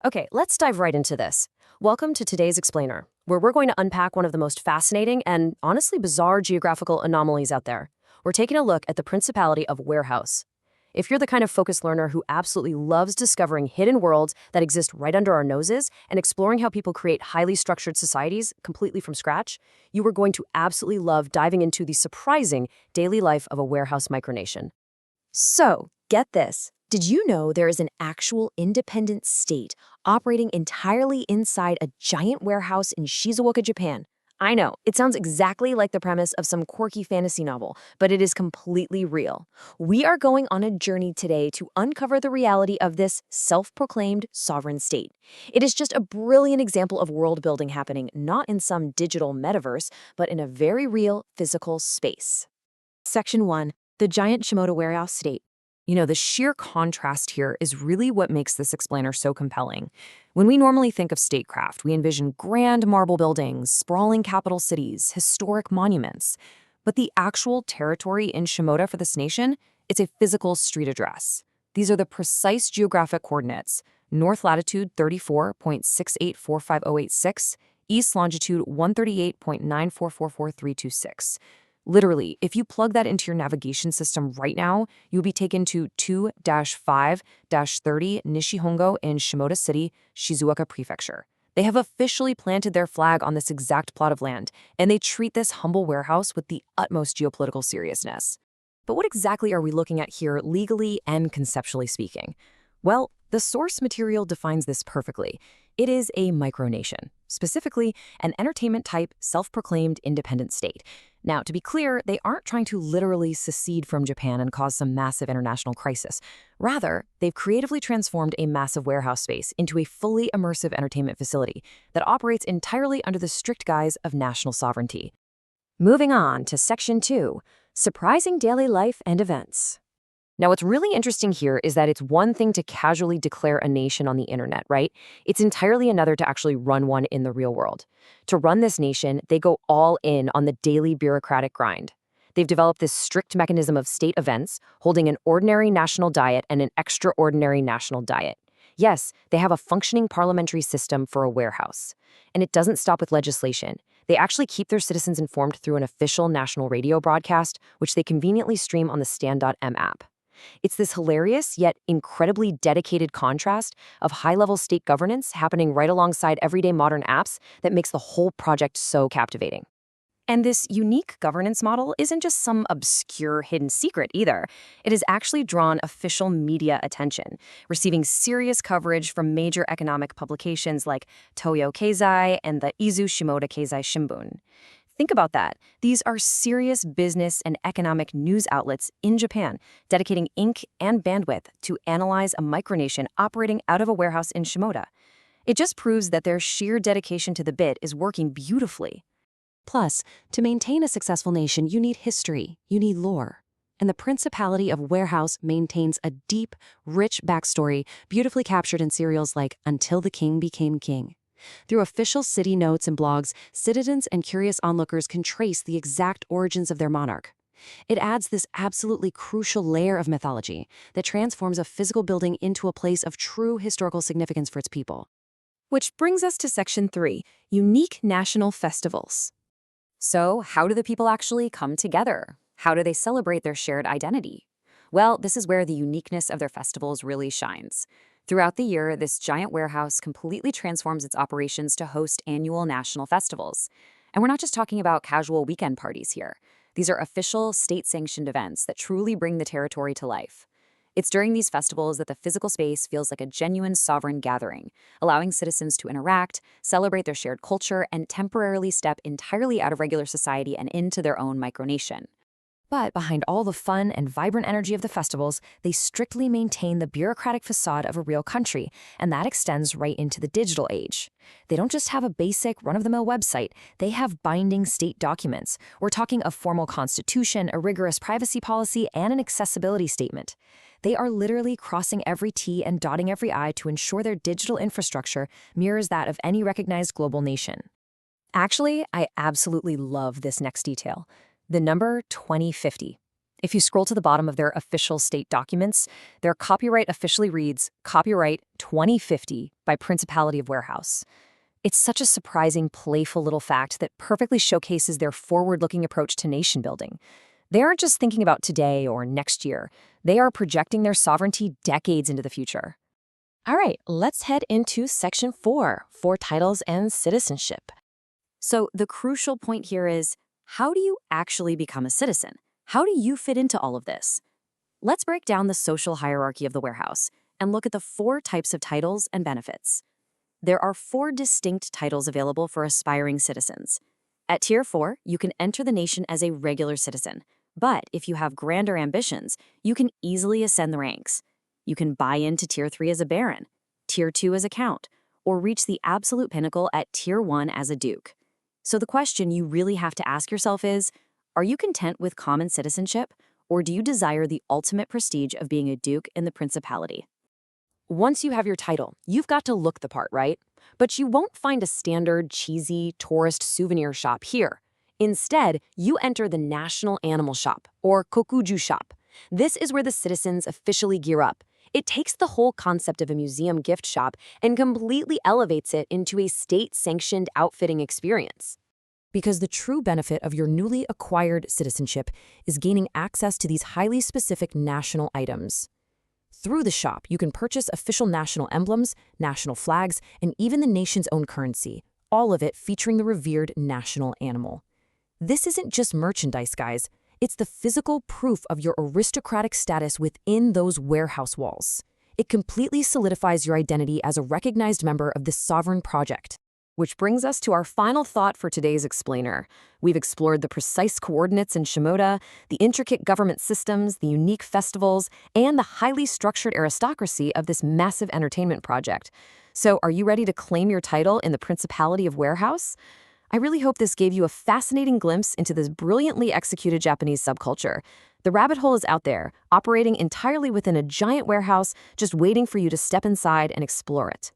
Okay, let's dive right into this. Welcome to today's Explainer, where we're going to unpack one of the most fascinating and honestly bizarre geographical anomalies out there. We're taking a look at the Principality of Warehouse. If you're the kind of focused learner who absolutely loves discovering hidden worlds that exist right under our noses and exploring how people create highly structured societies completely from scratch, you are going to absolutely love diving into the surprising daily life of a warehouse micronation. So, get this. Did you know there is an actual independent state operating entirely inside a giant warehouse in Shizuoka, Japan? I know, it sounds exactly like the premise of some quirky fantasy novel, but it is completely real. We are going on a journey today to uncover the reality of this self-proclaimed sovereign state. It is just a brilliant example of world building happening not in some digital metaverse, but in a very real physical space. Section 1. The giant Shimoda warehouse state. The sheer contrast here is really what makes this explainer so compelling. When we normally think of statecraft, we envision grand marble buildings, sprawling capital cities, historic monuments. But the actual territory in Shimoda for this nation, it's a physical street address. These are the precise geographic coordinates: north latitude 34.68450886, east longitude 138.9444326. Literally, if you plug that into your navigation system right now, you'll be taken to 2-5-30 Nishihongo in Shimoda City, Shizuoka Prefecture. They have officially planted their flag on this exact plot of land, and they treat this humble warehouse with the utmost geopolitical seriousness. But what exactly are we looking at here legally and conceptually speaking? Well, the source material defines this perfectly. It is a micronation, specifically an entertainment-type, self-proclaimed independent state. Now, to be clear, they aren't trying to literally secede from Japan and cause some massive international crisis. Rather, they've creatively transformed a massive warehouse space into a fully immersive entertainment facility that operates entirely under the strict guise of national sovereignty. Moving on to Section 2, Surprising Daily Life and Events. Now, what's really interesting here is that it's one thing to casually declare a nation on the internet, right? It's entirely another to actually run one in the real world. To run this nation, they go all in on the daily bureaucratic grind. They've developed this strict mechanism of state events, holding an ordinary national diet and an extraordinary national diet. Yes, they have a functioning parliamentary system for a warehouse. And it doesn't stop with legislation. They actually keep their citizens informed through an official national radio broadcast, which they conveniently stream on the Stand.m app. It's this hilarious yet incredibly dedicated contrast of high-level state governance happening right alongside everyday modern apps that makes the whole project so captivating. And this unique governance model isn't just some obscure hidden secret either. It has actually drawn official media attention, receiving serious coverage from major economic publications like Toyo Keizai and the Izu Shimoda Keizai Shimbun. Think about that. These are serious business and economic news outlets in Japan, dedicating ink and bandwidth to analyze a micronation operating out of a warehouse in Shimoda. It just proves that their sheer dedication to the bit is working beautifully. Plus, to maintain a successful nation, you need history, you need lore. And the Principality of Warehouse maintains a deep, rich backstory beautifully captured in serials like Until the King Became King. Through official city notes and blogs, citizens and curious onlookers can trace the exact origins of their monarch. It adds this absolutely crucial layer of mythology that transforms a physical building into a place of true historical significance for its people. Which brings us to Section 3, Unique National Festivals. So, how do the people actually come together? How do they celebrate their shared identity? Well, this is where the uniqueness of their festivals really shines. Throughout the year, this giant warehouse completely transforms its operations to host annual national festivals. And we're not just talking about casual weekend parties here. These are official, state-sanctioned events that truly bring the territory to life. It's during these festivals that the physical space feels like a genuine sovereign gathering, allowing citizens to interact, celebrate their shared culture, and temporarily step entirely out of regular society and into their own micronation. But behind all the fun and vibrant energy of the festivals, they strictly maintain the bureaucratic facade of a real country, and that extends right into the digital age. They don't just have a basic, run-of-the-mill website, they have binding state documents. We're talking a formal constitution, a rigorous privacy policy, and an accessibility statement. They are literally crossing every T and dotting every I to ensure their digital infrastructure mirrors that of any recognized global nation. Actually, I absolutely love this next detail. The number 2050. If you scroll to the bottom of their official state documents, their copyright officially reads Copyright 2050 by Principality of Warehouse. It's such a surprising, playful little fact that perfectly showcases their forward-looking approach to nation building. They aren't just thinking about today or next year. They are projecting their sovereignty decades into the future. All right, let's head into Section 4 for titles and citizenship. So the crucial point here is, how do you actually become a citizen? How do you fit into all of this? Let's break down the social hierarchy of the warehouse and look at the 4 types of titles and benefits. There are 4 distinct titles available for aspiring citizens. At Tier 4, you can enter the nation as a regular citizen. But if you have grander ambitions, you can easily ascend the ranks. You can buy into Tier 3 as a baron, Tier 2 as a count, or reach the absolute pinnacle at Tier 1 as a duke. So the question you really have to ask yourself is, are you content with common citizenship, or do you desire the ultimate prestige of being a duke in the Principality? Once you have your title, you've got to look the part, right? But you won't find a standard, cheesy, tourist souvenir shop here. Instead, you enter the National Animal Shop, or Kokuju Shop. This is where the citizens officially gear up. It takes the whole concept of a museum gift shop and completely elevates it into a state-sanctioned outfitting experience. Because the true benefit of your newly acquired citizenship is gaining access to these highly specific national items. Through the shop, you can purchase official national emblems, national flags, and even the nation's own currency, all of it featuring the revered national animal. This isn't just merchandise, guys. It's the physical proof of your aristocratic status within those warehouse walls. It completely solidifies your identity as a recognized member of this sovereign project. Which brings us to our final thought for today's explainer. We've explored the precise coordinates in Shimoda, the intricate government systems, the unique festivals, and the highly structured aristocracy of this massive entertainment project. So are you ready to claim your title in the Principality of Warehouse? I really hope this gave you a fascinating glimpse into this brilliantly executed Japanese subculture. The rabbit hole is out there, operating entirely within a giant warehouse, just waiting for you to step inside and explore it.